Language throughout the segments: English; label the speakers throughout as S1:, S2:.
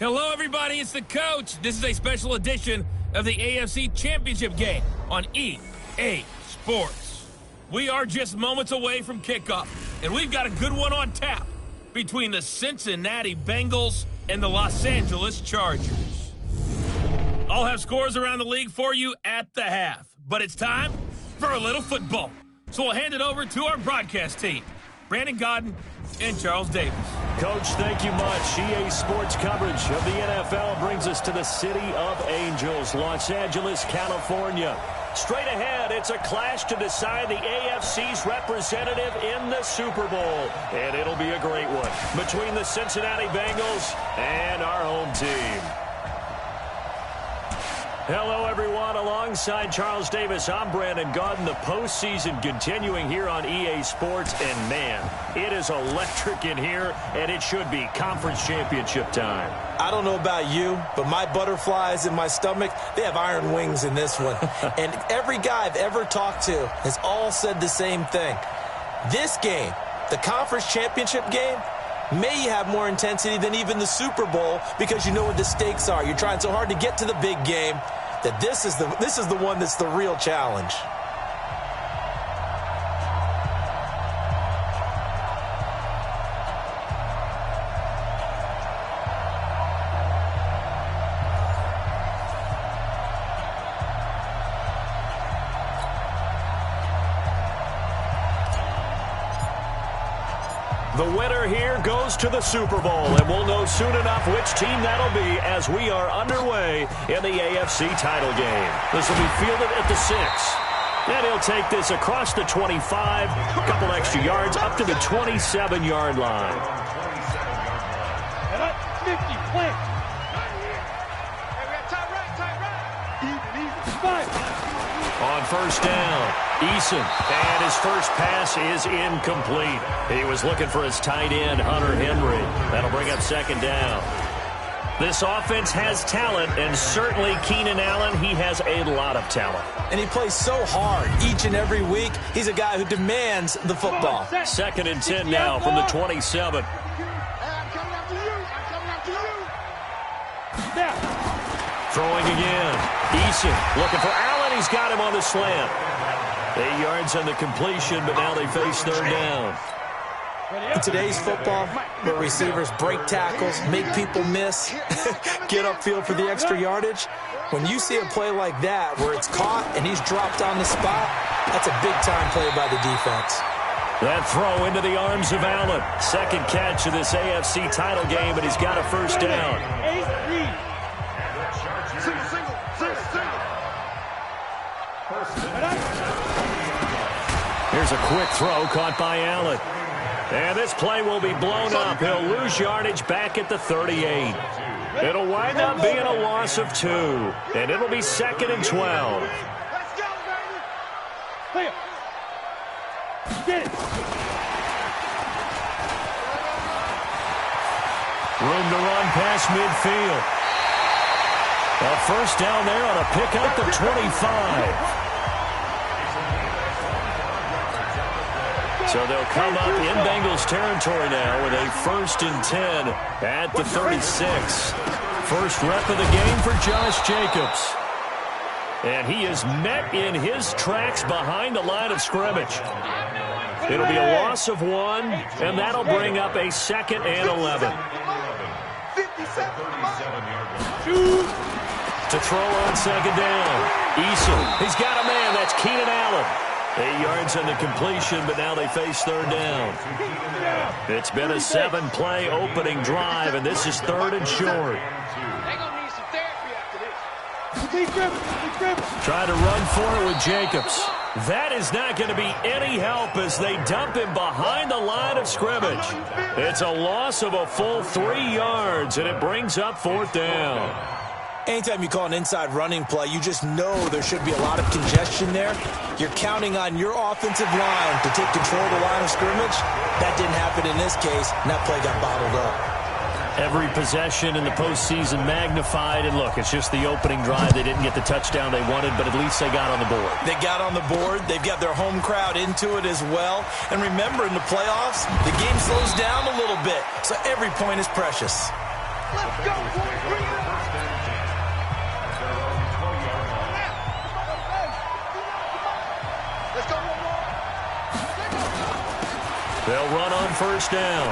S1: Hello, everybody. It's the coach. This is a special edition of the AFC Championship game on EA Sports. We are just moments away from kickoff, and we've got a good one on tap between the Cincinnati Bengals and the Los Angeles Chargers. I'll have scores around the league for you at the half, but it's time for a little football. So we'll hand it over to our broadcast team, Brandon Godden and Charles Davis.
S2: Coach, thank you much. EA Sports coverage of the NFL brings us to the City of Angels, Los Angeles, California. Straight ahead, it's a clash to decide the AFC's representative in the Super Bowl. And it'll be a great one between the Cincinnati Bengals and our home team. Hello, everyone. Alongside Charles Davis, I'm Brandon Godden. The postseason continuing here on EA Sports. And, man, it is electric in here, and it should be conference championship time.
S3: I don't know about you, but my butterflies in my stomach, they have iron wings in this one. And every guy I've ever talked to has all said the same thing. This game, the conference championship game, may have more intensity than even the Super Bowl because you know what the stakes are. You're trying so hard to get to the big game that this is the one that's the real challenge.
S2: The winner here goes to the Super Bowl, and we'll know soon enough which team that'll be as we are underway in the AFC title game. This will be fielded at the 6. And he'll take this across the 25, a couple extra yards, up to the 27-yard line. On first down, Eason, and his first pass is incomplete. He was looking for his tight end, Hunter Henry. That'll bring up second down. This offense has talent, and certainly Keenan Allen, he has a lot of talent.
S3: And he plays so hard each and every week. He's a guy who demands the football.
S2: Second and 10 now from the 27. Throwing again. Eason looking for Allen. He's got him on the slant. 8 yards on the completion, but now they face third down.
S3: In today's football, where receivers break tackles, make people miss, get upfield for the extra yardage, when you see a play like that where it's caught and he's dropped on the spot, that's a big-time play by the defense.
S2: That throw into the arms of Allen. Second catch of this AFC title game, and he's got a first down. Here's a quick throw caught by Allen. And this play will be blown up. He'll lose yardage back at the 38. It'll wind up being a loss of 2. And it'll be second and 12. Room to run past midfield. A first down there on a pickup of 25. So they'll come up in Bengals territory now with a first and 10 at the 36. First rep of the game for Josh Jacobs. And he is met in his tracks behind the line of scrimmage. It'll be a loss of 1, and that'll bring up a second and 11. To throw on second down. Eason, he's got a man. That's Keenan Allen. 8 yards on the completion, but now they face third down. It's been a 7-play opening drive, and this is third and short. Try to run for it with Jacobs. That is not going to be any help as they dump him behind the line of scrimmage. It's a loss of a full 3 yards, and it brings up fourth down.
S3: Anytime you call an inside running play, you just know there should be a lot of congestion there. You're counting on your offensive line to take control of the line of scrimmage. That didn't happen in this case, and that play got bottled up.
S2: Every possession in the postseason magnified, and look, it's just the opening drive. They didn't get the touchdown they wanted, but at least they got on the board.
S3: They got on the board. They've got their home crowd into it as well. And remember, in the playoffs, the game slows down a little bit, so every point is precious.
S4: Let's go, boys. Bring it on. Let's go.
S2: They'll run on first down.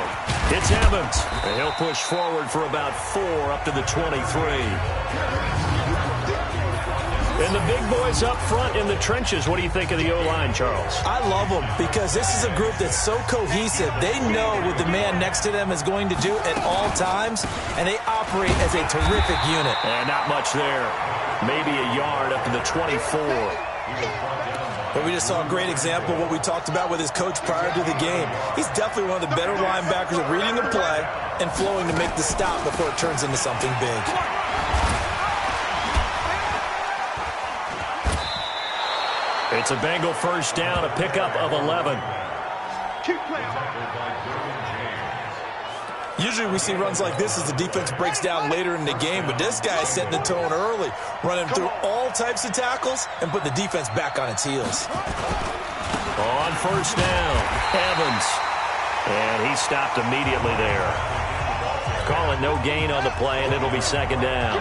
S2: It's Evans. And he'll push forward for about 4 up to the 23. And the big boys up front in the trenches. What do you think of the O-line, Charles?
S3: I love them because this is a group that's so cohesive. They know what the man next to them is going to do at all times, and they operate as a terrific unit.
S2: And not much there. Maybe a yard up to the 24.
S3: But we just saw a great example of what we talked about with his coach prior to the game. He's definitely one of the better linebackers at reading the play and flowing to make the stop before it turns into something big.
S2: It's a Bengal first down, a pickup of 11.
S3: Usually we see runs like this as the defense breaks down later in the game, but this guy is setting the tone early, running through all types of tackles and put the defense back on its heels.
S2: On first down, Evans. And he stopped immediately there. Calling no gain on the play, and it'll be second down.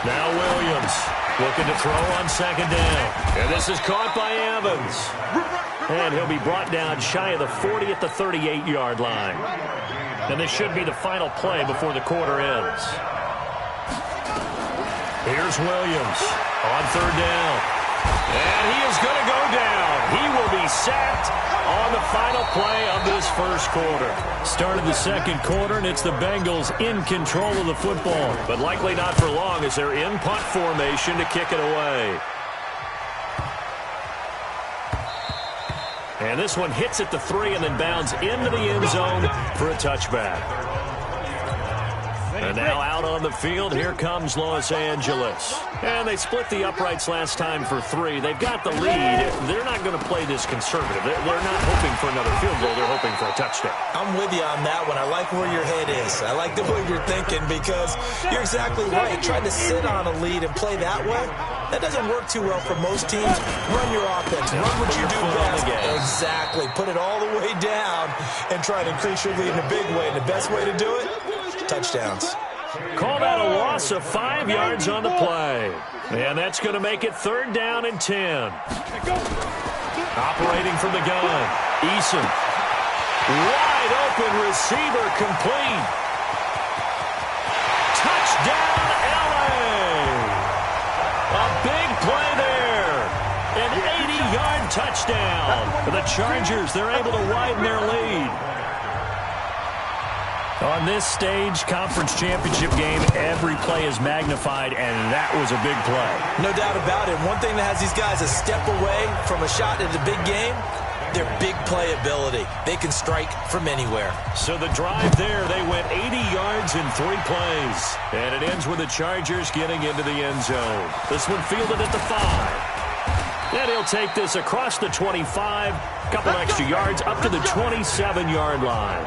S2: Now Williams looking to throw on second down. And this is caught by Evans. And he'll be brought down shy of the 40 at the 38-yard line. And this should be the final play before the quarter ends. Here's Williams on third down. And he is going to go down. He will be sacked on the final play of this first quarter. Started the second quarter, and it's the Bengals in control of the football. But likely not for long as they're in punt formation to kick it away. And this one hits at the 3 and then bounds into the end zone for a touchback. And now out on the field, here comes Los Angeles. And they split the uprights last time for 3. They've got the lead. They're not going to play this conservative. They're not hoping for another field goal. They're hoping for a touchdown.
S3: I'm with you on that one. I like where your head is. I like the way you're thinking because you're exactly right. Trying to sit on a lead and play that way, that doesn't work too well for most teams. Run your offense. Run what you do best. Exactly. Put it all the way down and try to increase your lead in a big way. And the best way to do it? Touchdowns.
S2: Called out a loss of 5 yards on the play. And that's going to make it third down and 10. Operating from the gun. Eason. Wide open receiver complete. Touchdown, LA. A big play there. An 80-yard touchdown. For the Chargers, they're able to widen their lead. On this stage, conference championship game, every play is magnified, and that was a big play.
S3: No doubt about it. One thing that has these guys a step away from a shot at a big game, their big playability. They can strike from anywhere.
S2: So the drive there, they went 80 yards in 3 plays. And it ends with the Chargers getting into the end zone. This one fielded at the 5. And he'll take this across the 25, couple extra yards up to the 27-yard line.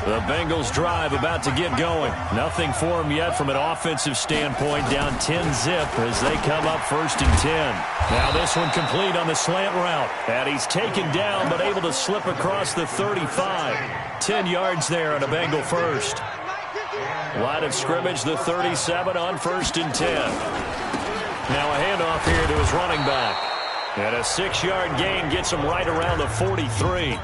S2: The Bengals drive about to get going. Nothing for them yet from an offensive standpoint. Down 10-zip as they come up first and 10. Now this one complete on the slant route. And he's taken down but able to slip across the 35. 10 yards there on a Bengal first. Line of scrimmage, the 37 on first and 10. Now a handoff here to his running back. And a 6-yard gain gets him right around the 43.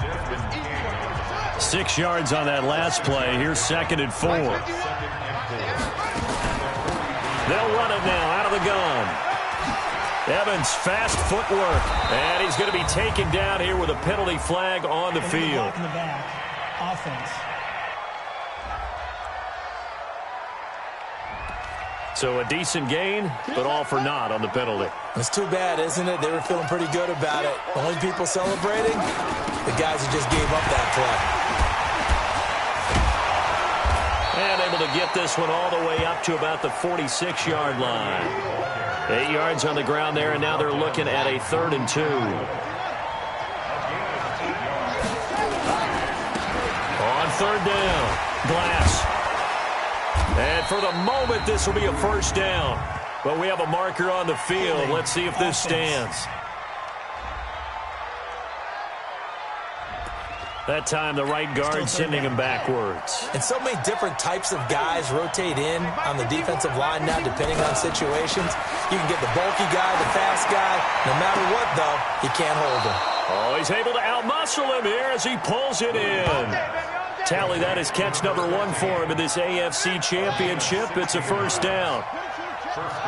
S2: 6 yards on that last play. Here's second and 4. They'll run it now out of the gun. Evans, fast footwork. And he's going to be taken down here with a penalty flag on the field.
S5: In the back. Offense.
S3: So
S2: a decent gain, but all for naught on the penalty.
S3: It's too bad, isn't it? They were feeling pretty good about it. Only people celebrating, the guys who just gave up that play.
S2: And able to get this one all the way up to about the 46-yard line. 8 yards on the ground there, and now they're looking at a 3rd and 2. On third down, Glass. And for the moment, this will be a first down. But we have a marker on the field. Let's see if this stands. That time, the right guard sending him backwards.
S3: And so many different types of guys rotate in on the defensive line now, depending on situations. You can get the bulky guy, the fast guy. No matter what, though, he can't hold him.
S2: Oh, he's able to outmuscle him here as he pulls it in. Tally, that is catch number 1 for him in this AFC Championship. It's a first down.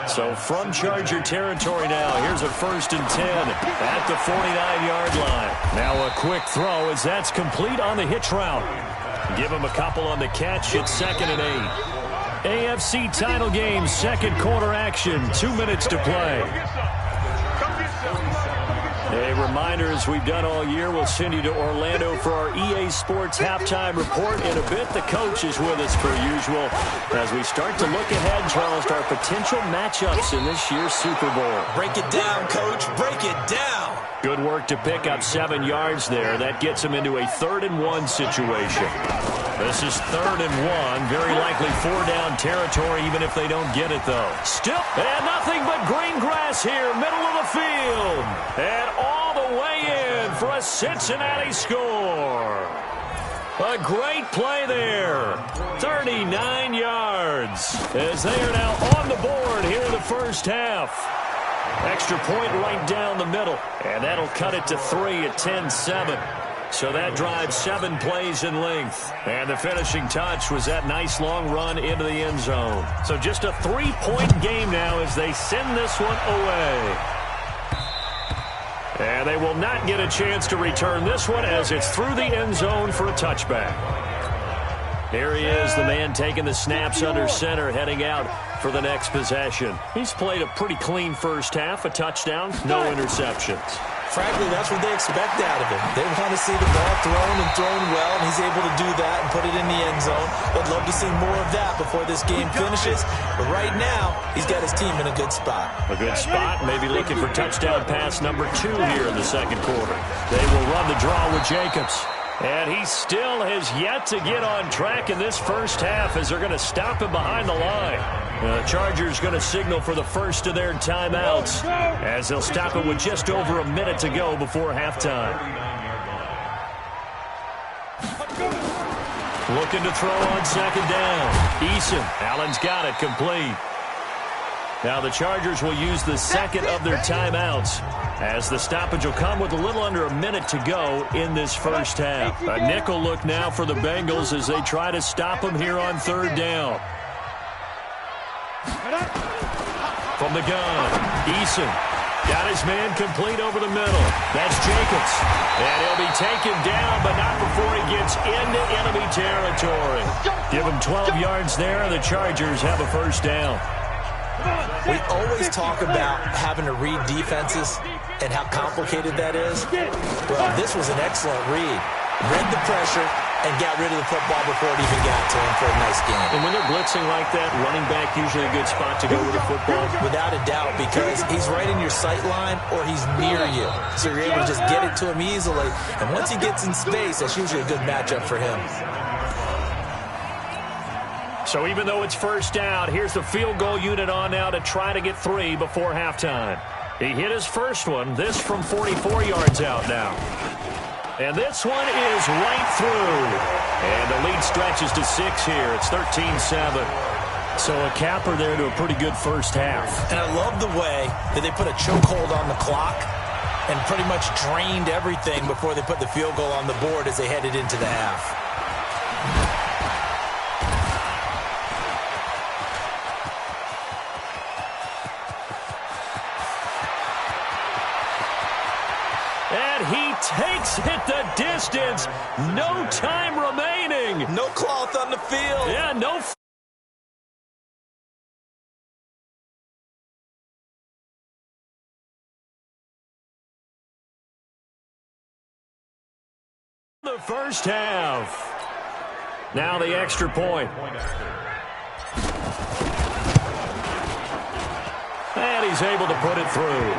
S2: So from Charger territory now, here's a 1st and 10 at the 49-yard line. Now a quick throw as that's complete on the hitch route. Give him a couple on the catch. It's 2nd and 8. AFC title game, 2nd quarter action, 2 minutes to play. A reminder, as we've done all year, we'll send you to Orlando for our EA Sports halftime report. In a bit, the coach is with us per usual as we start to look ahead, Charles, to our potential matchups in this year's Super Bowl.
S3: Break it down, Coach. Break it down.
S2: Good work to pick up 7 yards there. That gets him into a 3rd and 1 situation. This is 3rd and 1. Very likely 4-down territory, even if they don't get it, though. Still, and nothing but green grass here, middle of the field. And all the way in for a Cincinnati score. A great play there. 39 yards as they are now on the board here in the first half. Extra point right down the middle. And that'll cut it to 3 at 10-7. So that drives 7 plays in length. And the finishing touch was that nice long run into the end zone. So just a 3-point game now as they send this one away. And they will not get a chance to return this one as it's through the end zone for a touchback. Here he is, the man taking the snaps under center, heading out for the next possession. He's played a pretty clean first half, a touchdown, no interceptions.
S3: Frankly, that's what they expect out of him. They want to see the ball thrown and thrown well, and he's able to do that and put it in the end zone. They'd love to see more of that before this game finishes. But right now, he's got his team in a good spot.
S2: A good spot, maybe looking for touchdown pass number 2 here in the 2nd quarter. They will run the draw with Jacobs. And he still has yet to get on track in this first half as they're going to stop him behind the line. The Chargers going to signal for the first of their timeouts as they'll stop it with just over a minute to go before halftime. Looking to throw on 2nd down. Eason, Allen's got it, complete. Now the Chargers will use the 2nd of their timeouts as the stoppage will come with a little under a minute to go in this first half. A nickel look now for the Bengals as they try to stop them here on 3rd down. From the gun, Eason got his man complete over the middle. That's Jacobs. And he'll be taken down, but not before he gets into enemy territory. Give him 12 yards there, and the Chargers have a first down.
S3: We always talk about having to read defenses and how complicated that is. Well, this was an excellent read. Read the pressure and got rid of the football before it even got to him for a nice game.
S2: And when they're blitzing like that, running back usually a good spot to go with the football?
S3: Without a doubt, because he's right in your sight line or he's near you. So you're able to just get it to him easily. And once he gets in space, that's usually a good matchup for him.
S2: So even though it's first down, here's the field goal unit on now to try to get 3 before halftime. He hit his first one, this from 44 yards out now. And this one is right through. And the lead stretches to 6 here. It's 13-7. So a capper there to a pretty good first half.
S3: And I love the way that they put a chokehold on the clock and pretty much drained everything before they put the field goal on the board as they headed into the half.
S2: Takes it the distance. No time remaining.
S3: No cloth on the field.
S2: Yeah, no. The first half. Now the extra point. And he's able to put it through.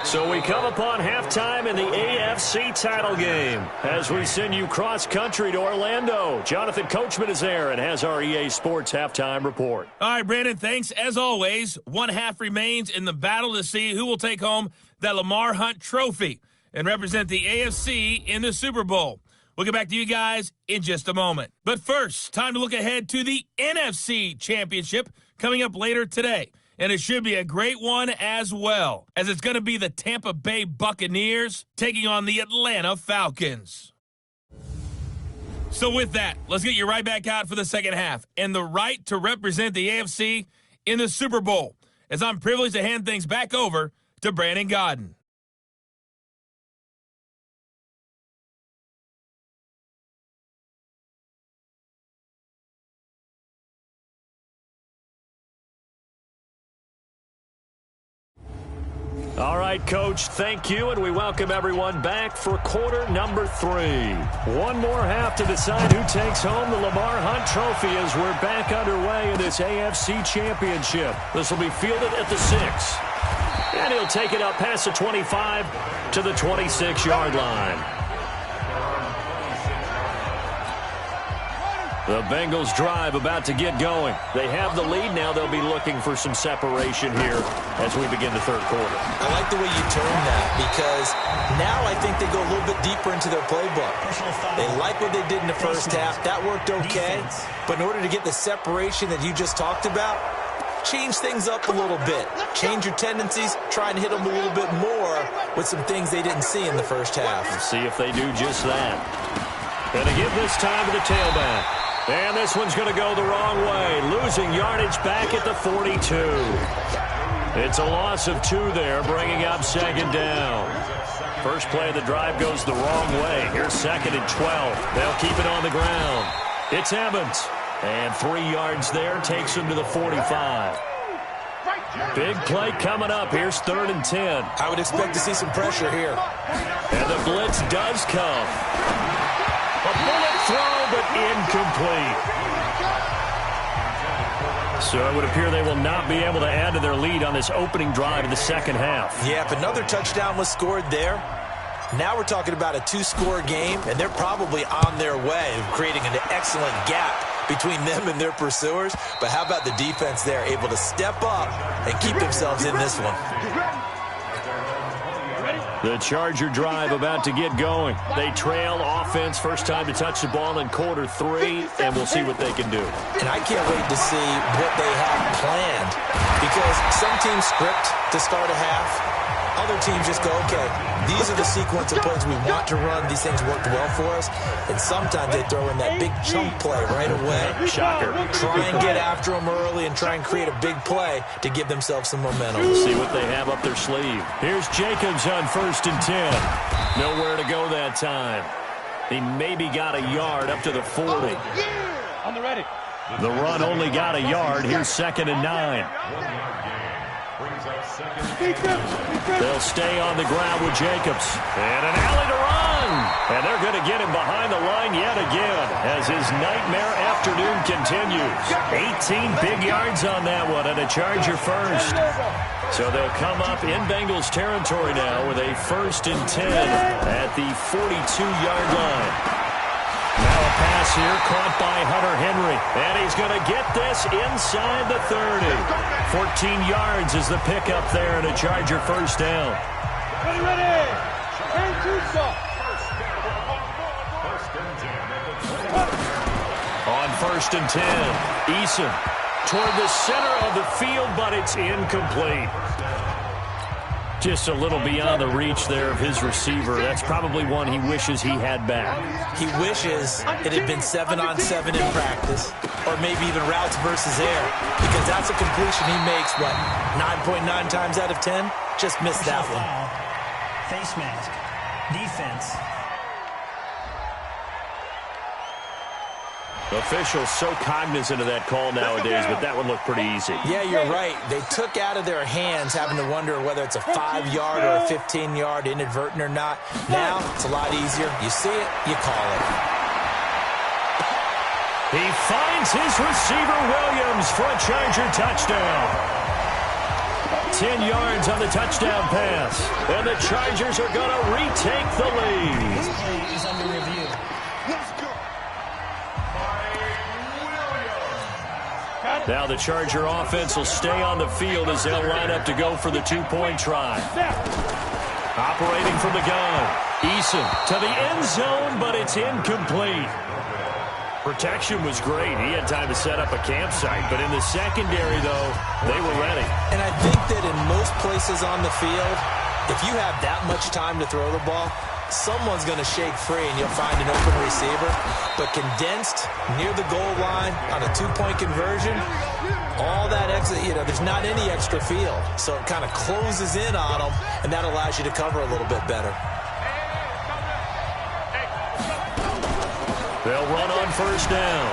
S2: So we come upon halftime in the AFC title game as we send you cross-country to Orlando. Jonathan Coachman is there and has our EA Sports halftime report.
S1: All right, Brandon, thanks. As always, one half remains in the battle to see who will take home that Lamar Hunt trophy and represent the AFC in the Super Bowl. We'll get back to you guys in just a moment. But first, time to look ahead to the NFC Championship coming up later today. And it should be a great one as well, as it's going to be the Tampa Bay Buccaneers taking on the Atlanta Falcons. So with that, let's get you right back out for the second half and the right to represent the AFC in the Super Bowl, as I'm privileged to hand things back over to Brandon Godden.
S2: All right, Coach, thank you, and we welcome everyone back for quarter number 3. One more half to decide who takes home the Lamar Hunt Trophy as we're back underway in this AFC Championship. This will be fielded at the 6. And he'll take it up past the 25 to the 26-yard line. The Bengals drive about to get going. They have the lead. Now they'll be looking for some separation here as we begin the third quarter.
S3: I like the way you term that, because now I think they go a little bit deeper into their playbook. They like what they did in the first half. That worked okay. But in order to get the separation that you just talked about, change things up a little bit. Change your tendencies. Try and hit them a little bit more with some things they didn't see in the first half.
S2: We'll see if they do just that. Going to give this time to the tailback. And this one's going to go the wrong way. Losing yardage back at the 42. It's a loss of 2 there, bringing up second down. First play of the drive goes the wrong way. Here's second and 12. They'll keep it on the ground. It's Evans. And 3 yards there takes him to the 45. Big play coming up. Here's third and 10.
S3: I would expect to see some pressure here.
S2: And the blitz does come. A bullet throw, but incomplete. So it would appear they will not be able to add to their lead on this opening drive of the second half.
S3: Yeah, if another touchdown was scored there, now we're talking about a 2-score game, and they're probably on their way of creating an excellent gap between them and their pursuers. But how about the defense there, able to step up and keep themselves in this one?
S2: The Charger drive about to get going. They trail offense, first time to touch the ball in quarter 3, and we'll see what they can do.
S3: And I can't wait to see what they have planned, because some teams script to start a half. Other teams just go, okay, these are the sequence of plays we want to run. These things worked well for us. And sometimes they throw in that big chunk play right away.
S2: Shocker.
S3: Try and get after them early and try and create a big play to give themselves some momentum.
S2: We'll see what they have up their sleeve. Here's Jacobs on first and 10. Nowhere to go that time. He maybe got a yard up to the 40.
S4: On the ready.
S2: The run only got a yard. Here's second and 9. They'll stay on the ground with Jacobs. And an alley to run. And they're going to get him behind the line yet again as his nightmare afternoon continues. 18 big yards on that one and a Charger first. So they'll come up in Bengals territory now with a first and 10 at the 42-yard line. Now a pass here caught by Hunter Henry. And he's going to get this inside the 30. 14 yards is the pickup there and a Charger first down.
S4: Ready.
S2: On first and 10, Eason toward the center of the field, but it's incomplete. Just a little beyond the reach there of his receiver. That's probably one he wishes he had back.
S3: He wishes it had been 7-on-7 in practice, or maybe even routes versus air, because that's a completion he makes, what, 9.9 times out of 10? Just missed that one.
S5: Face mask. Defense.
S2: Officials so cognizant of that call nowadays, but that one looked pretty easy.
S3: Yeah, you're right. They took out of their hands having to wonder whether it's a 5-yard or a 15-yard, inadvertent or not. Now, it's a lot easier. You see it, you call it.
S2: He finds his receiver, Williams, for a Charger touchdown. 10 yards on the touchdown pass. And the Chargers are going to retake the lead.
S5: This play is under review.
S2: Now the Charger offense will stay on the field as they'll line up to go for the two-point try. Operating from the gun. Eason to the end zone, but it's incomplete. Protection was great. He had time to set up a campsite, but in the secondary, though, they were ready.
S3: And I think that in most places on the field, if you have that much time to throw the ball, someone's going to shake free and you'll find an open receiver. But condensed near the goal line on a two-point conversion, all that extra, there's not any extra field. So it kind of closes in on them, and that allows you to cover a little bit better.
S2: They'll run on first down.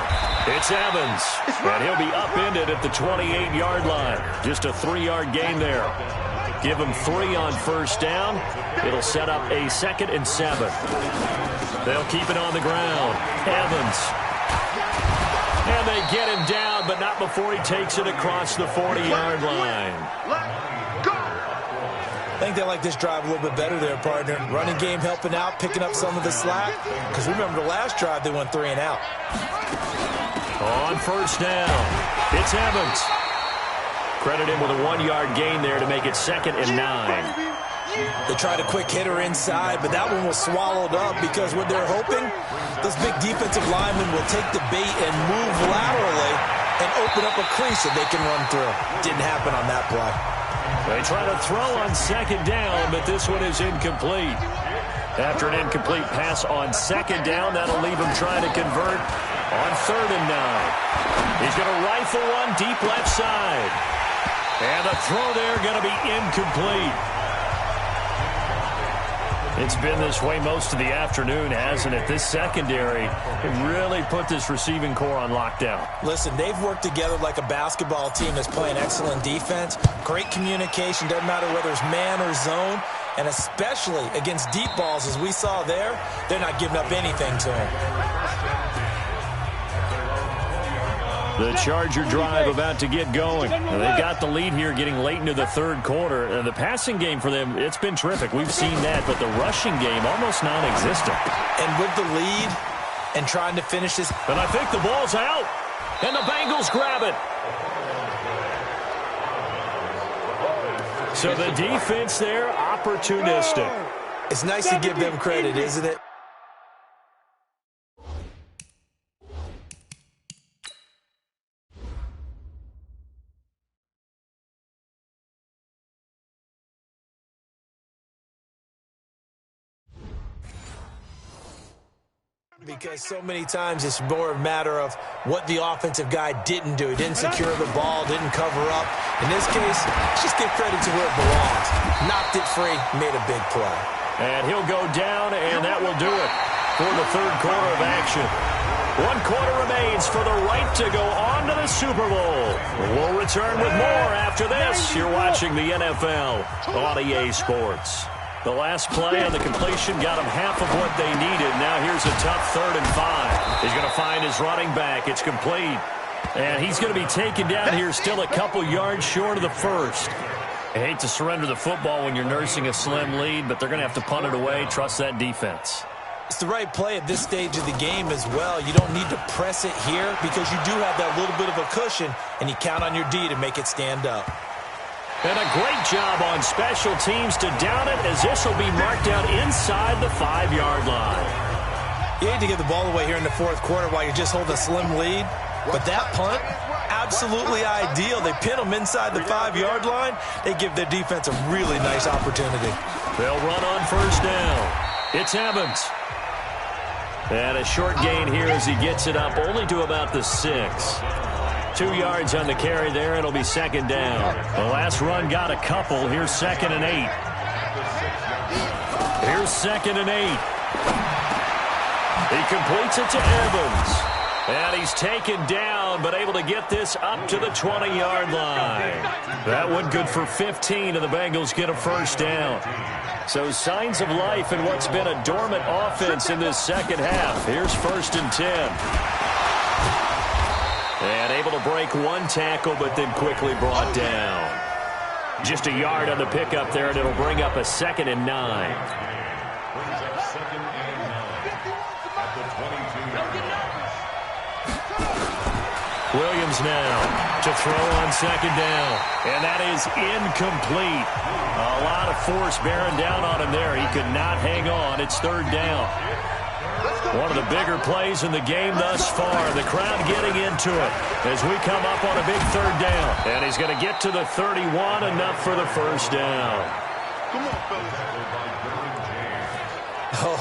S2: It's Evans, and he'll be upended at the 28-yard line. Just a 3-yard gain there. Give him 3 on first down. It'll set up a 2nd and 7. They'll keep it on the ground. Evans. And they get him down, but not before he takes it across the 40-yard line.
S3: I think they like this drive a little bit better there, partner. Running game helping out, picking up some of the slack. Because remember the last drive, they went 3 and out.
S2: On first down, it's Evans. Credit him with a 1-yard gain there to make it 2nd and 9.
S3: They tried a quick hitter inside, but that one was swallowed up because what they're hoping, those big defensive linemen will take the bait and move laterally and open up a crease that they can run through. Didn't happen on that play.
S2: They try to throw on 2nd down, but this one is incomplete. After an incomplete pass on 2nd down, that'll leave him trying to convert on 3rd and 9. He's going to rifle one deep left side. And the throw there going to be incomplete. It's been this way most of the afternoon, hasn't it? This secondary really put this receiving core on lockdown.
S3: Listen, they've worked together like a basketball team that's playing excellent defense. Great communication, doesn't matter whether it's man or zone. And especially against deep balls, as we saw there, they're not giving up anything to him.
S2: The Charger drive about to get going. They've got the lead here getting late into the 3rd quarter. The passing game for them, it's been terrific. We've seen that, but the rushing game almost non-existent.
S3: And with the lead and trying to finish this.
S2: And I think the ball's out. And the Bengals grab it. So the defense there, opportunistic.
S3: It's nice to give them credit, isn't it? Because so many times it's more a matter of what the offensive guy didn't do. He didn't secure the ball, didn't cover up. In this case, just give credit to where it belongs. Knocked it free, made a big play.
S2: And he'll go down, and that will do it for the 3rd quarter of action. 1 quarter remains for the right to go on to the Super Bowl. We'll return with more after this. You're watching the NFL on EA Sports. The last play on the completion got him half of what they needed. Now here's a tough 3rd and 5. He's going to find his running back. It's complete. And he's going to be taken down here still a couple yards short of the 1st. I hate to surrender the football when you're nursing a slim lead, but they're going to have to punt it away. Trust that defense.
S3: It's the right play at this stage of the game as well. You don't need to press it here because you do have that little bit of a cushion, and you count on your D to make it stand up.
S2: And a great job on special teams to down it as this will be marked out inside the 5-yard line.
S3: You hate to give the ball away here in the 4th quarter while you're just holding a slim lead. But that punt, absolutely ideal. They pin them inside the 5-yard line. They give their defense a really nice opportunity.
S2: They'll run on first down. It's Evans. And a short gain here as he gets it up only to about the 6. 2 yards on the carry there. It'll be 2nd down. The last run got a couple. Here's 2nd and 8. Here's 2nd and 8. He completes it to Evans. And he's taken down, but able to get this up to the 20-yard line. That one good for 15, and the Bengals get a first down. So signs of life in what's been a dormant offense in this 2nd half. Here's 1st and 10. And able to break 1 tackle, but then quickly brought down. Just a yard on the pickup there, and it'll bring up a 2nd and 9. Williams now to throw on 2nd down, and that is incomplete. A lot of force bearing down on him there. He could not hang on. It's 3rd down. One of the bigger plays in the game thus far. The crowd getting into it as we come up on a big 3rd down. And he's going to get to the 31, enough for the 1st down.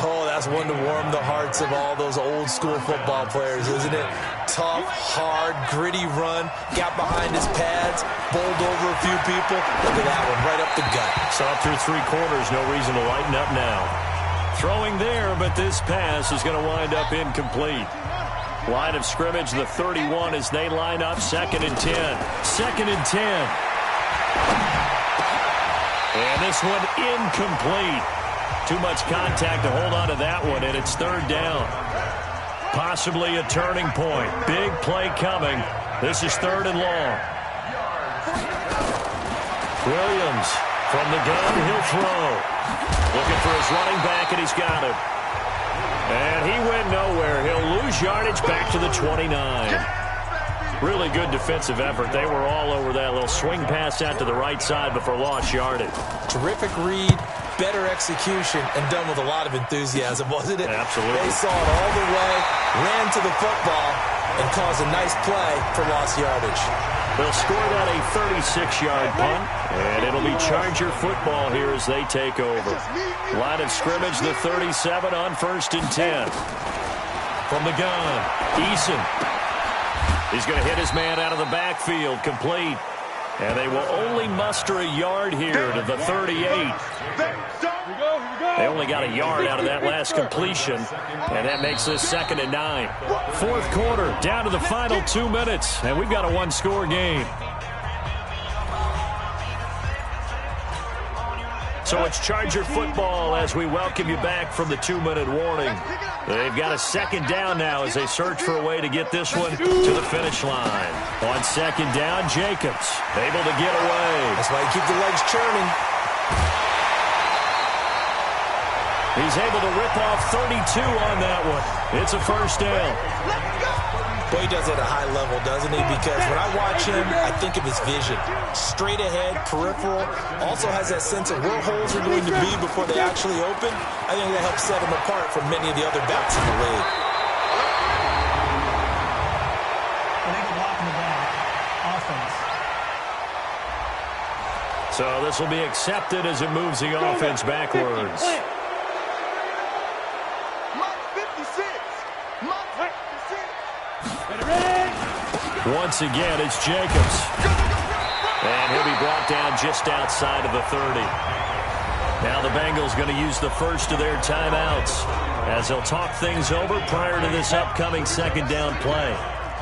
S3: Oh, that's one to warm the hearts of all those old school football players, isn't it? Tough, hard, gritty run, got behind his pads, bowled over a few people. Look at that one, right up the gut.
S2: So up through 3 quarters, no reason to lighten up now. Throwing there, but this pass is going to wind up incomplete. Line of scrimmage, the 31 as they line up, 2nd and 10. 2nd and 10. And this one incomplete. Too much contact to hold on to that one, and it's 3rd down. Possibly a turning point. Big play coming. This is 3rd and long. Williams from the gun, he'll throw. Looking for his running back, and he's got him. And he went nowhere. He'll lose yardage back to the 29. Really good defensive effort. They were all over that little swing pass out to the right side before lost yardage.
S3: Terrific read, better execution, and done with a lot of enthusiasm, wasn't it?
S2: Absolutely.
S3: They saw it all the way, ran to the football, and caused a nice play for lost yardage.
S2: They'll score that a 36-yard punt, and it'll be Charger football here as they take over. Line of scrimmage, the 37 on 1st and 10. From the gun, Eason. He's going to hit his man out of the backfield, complete. And they will only muster a yard here to the 38. They only got a yard out of that last completion, and that makes this 2nd and 9. 4th quarter, down to the final 2 minutes, and we've got a 1-score game. So it's Charger football as we welcome you back from the 2-minute warning. They've got a 2nd down now as they search for a way to get this one to the finish line. On 2nd down, Jacobs able to get away.
S3: That's why you keep the legs churning.
S2: He's able to rip off 32 on that one. It's a 1st down.
S3: Boy, he does it at a high level, doesn't he? Because when I watch him, I think of his vision. Straight ahead, peripheral. Also has that sense of where holes are going to be before they actually open. I think that helps set him apart from many of the other backs in the league.
S5: Illegal block in the back. Offense.
S2: So this will be accepted as it moves the offense backwards. Once again, it's Jacobs. And he'll be brought down just outside of the 30. Now the Bengals going to use the first of their timeouts as they'll talk things over prior to this upcoming 2nd down play.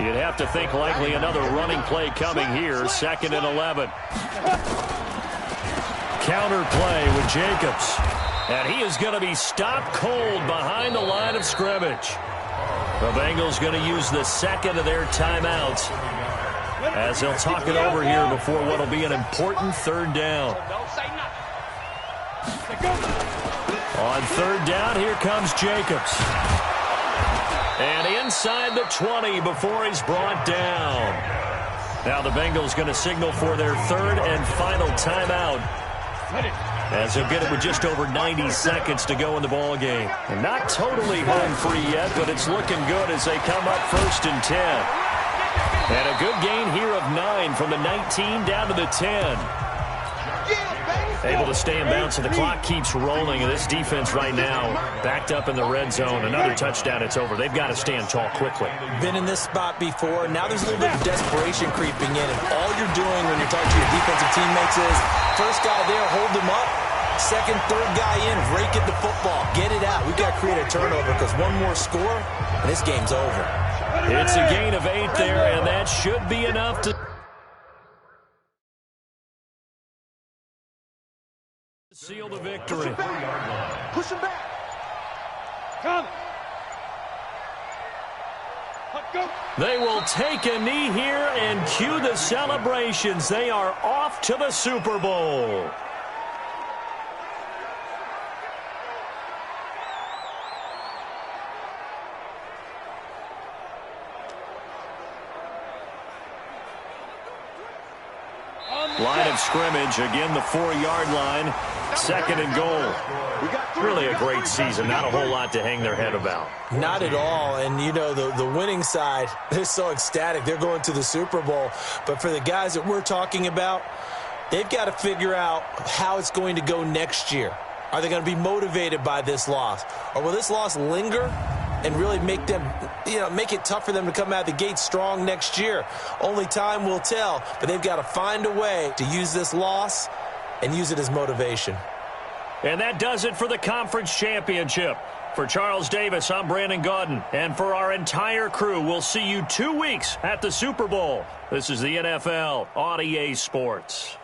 S2: You'd have to think likely another running play coming here, 2nd and 11. Counter play with Jacobs. And he is going to be stopped cold behind the line of scrimmage. The Bengals going to use the 2nd of their timeouts as they'll talk it over here before what will be an important 3rd down. On 3rd down, here comes Jacobs. And inside the 20 before he's brought down. Now the Bengals going to signal for their 3rd and final timeout, as they'll get it with just over 90 seconds to go in the ball game. And not totally home free yet, but it's looking good as they come up 1st and 10. And a good gain here of 9 from the 19 down to the 10. Able to stay in bounds, so the clock keeps rolling. And this defense right now backed up in the red zone. Another touchdown, it's over. They've got to stand tall quickly.
S3: Been in this spot before. Now there's a little bit of desperation creeping in. And all you're doing when you're talking to your defensive teammates is, first guy there, hold him up. 2nd, 3rd guy in, rake at the football. Get it out. We've got to create a turnover because one more score, and this game's over.
S2: It's a gain of 8 there, and that should be enough to seal the victory.
S4: Push him back. Come.
S2: They will take a knee here and cue the celebrations. They are off to the Super Bowl. Line of scrimmage, again the 4-yard line, 2nd and goal. Really a great season, not a whole lot to hang their head about.
S3: Not at all, and you know, the winning side, they're so ecstatic. They're going to the Super Bowl, but for the guys that we're talking about, they've got to figure out how it's going to go next year. Are they going to be motivated by this loss? Or will this loss linger and really make them, make it tough for them to come out the gate strong next year? Only time will tell, but they've got to find a way to use this loss and use it as motivation.
S2: And that does it for the conference championship. For Charles Davis, I'm Brandon Gaudin. And for our entire crew, we'll see you 2 weeks at the Super Bowl. This is the NFL on EA Sports.